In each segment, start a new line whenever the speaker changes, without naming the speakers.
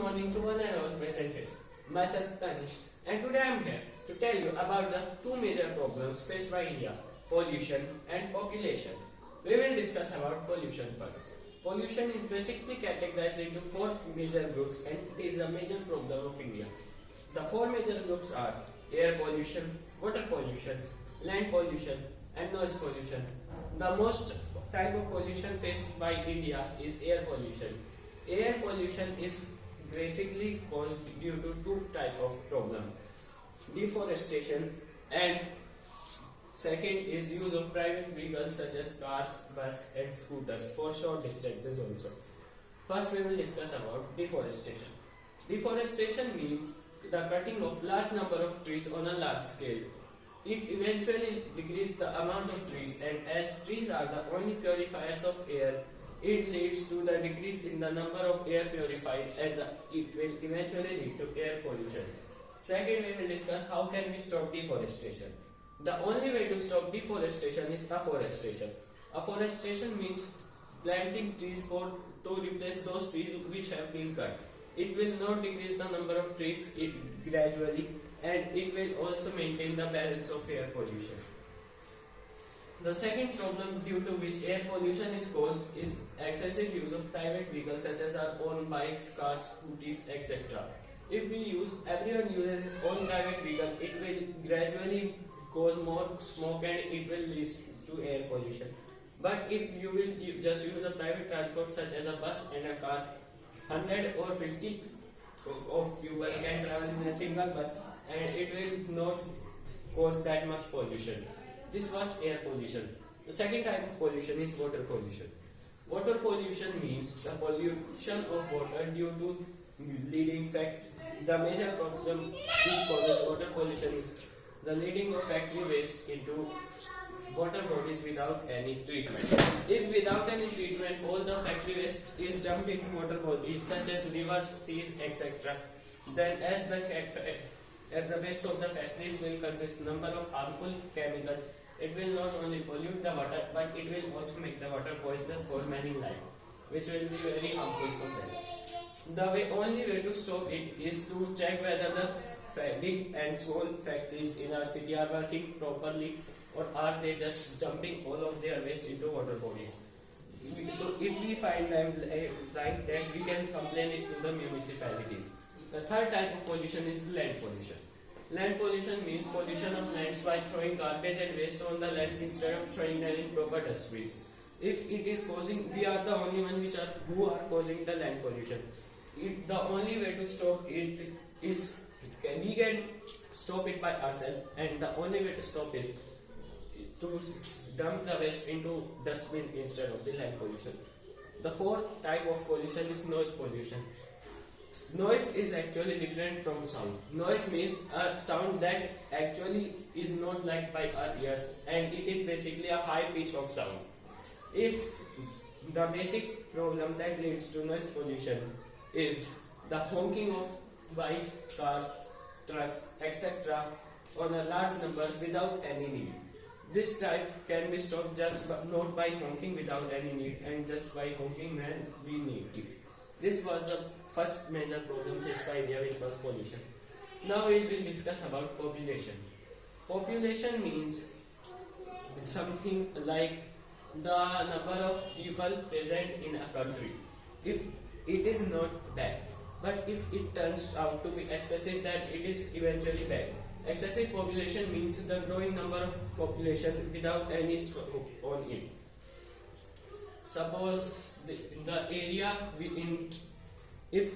morning to one and all present here. Myself Tanish, and today I am here to tell you about the two major problems faced by India: pollution and population. We will discuss about pollution first. Pollution is basically categorized into four major groups, and it is a major problem of India. The four major groups are air pollution, water pollution, land pollution, and noise pollution. The most type of pollution faced by India is air pollution. Air pollution is basically caused due to two type of problem: deforestation, and second is use of private vehicles such as cars, bus and scooters for short distances also. First we will discuss about deforestation. Deforestation means the cutting of large number of trees on a large scale. It eventually decreases the amount of trees, and as trees are the only purifiers of air, it leads to the decrease in the number of air purified, and it will eventually lead to air pollution. Second, we will discuss how can we stop deforestation. The only way to stop deforestation is afforestation. Afforestation means planting trees to replace those trees which have been cut. It will not decrease the number of trees gradually, and it will also maintain the balance of air pollution. The second problem due to which air pollution is caused is excessive use of private vehicles such as our own bikes, cars, scooters, etc. If everyone uses his own private vehicle, it will gradually cause more smoke and it will lead to air pollution. But if you will just use a private transport such as a bus and a car, 100 or 50 of people can travel in a single bus and it will not cause that much pollution. This was air pollution. The second type of pollution is water pollution. Water pollution means the pollution of water due to leading fact. The major problem which causes water pollution is the leading of factory waste into water bodies without any treatment. If without any treatment all the factory waste is dumped into water bodies such as rivers, seas, etc., then as the waste of the factories will consist number of harmful chemicals, it will not only pollute the water but it will also make the water poisonous for many life, which will be very harmful for them. The only way to stop it is to check whether the big and small factories in our city are working properly, or are they just dumping all of their waste into water bodies. If we find them like that, we can complain it to the municipalities. The third type of pollution is land pollution. Land pollution means pollution of lands by throwing garbage and waste on the land instead of throwing them in proper dustbins. If it is causing, we are the only one who are causing the land pollution. The only way to stop it is we can stop it by ourselves, and the only way to stop it to dump the waste into dustbin instead of the land pollution. The fourth type of pollution is noise pollution. Noise is actually different from sound. Noise means a sound that actually is not liked by our ears, and it is basically a high pitch of sound. If the basic problem that leads to noise pollution is the honking of bikes, cars, trucks, etc. on a large number without any need. This type can be stopped just not by honking without any need, and just by honking when we need it. This was the first major problem faced by India, which was pollution. Now we will discuss about population. Population means something like the number of people present in a country. If it is not bad, but if it turns out to be excessive, then it is eventually bad. Excessive population means the growing number of population without any scope on it. Suppose the area if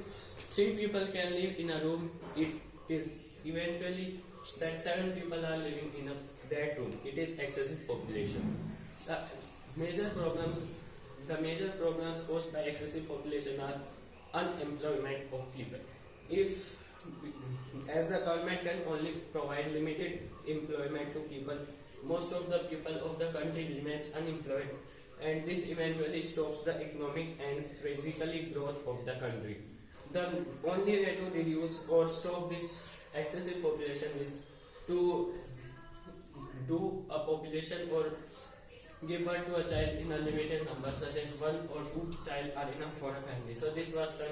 3 people can live in a room, it is eventually that 7 people are living in that room. It is excessive population. The major problems caused by excessive population are unemployment of people. As the government can only provide limited employment to people, most of the people of the country remains unemployed, and this eventually stops the economic and physically growth of the country. The only way to reduce or stop this excessive population is to do a population or give birth to a child in a limited number, such as 1 or 2 child are enough for a family. So this was the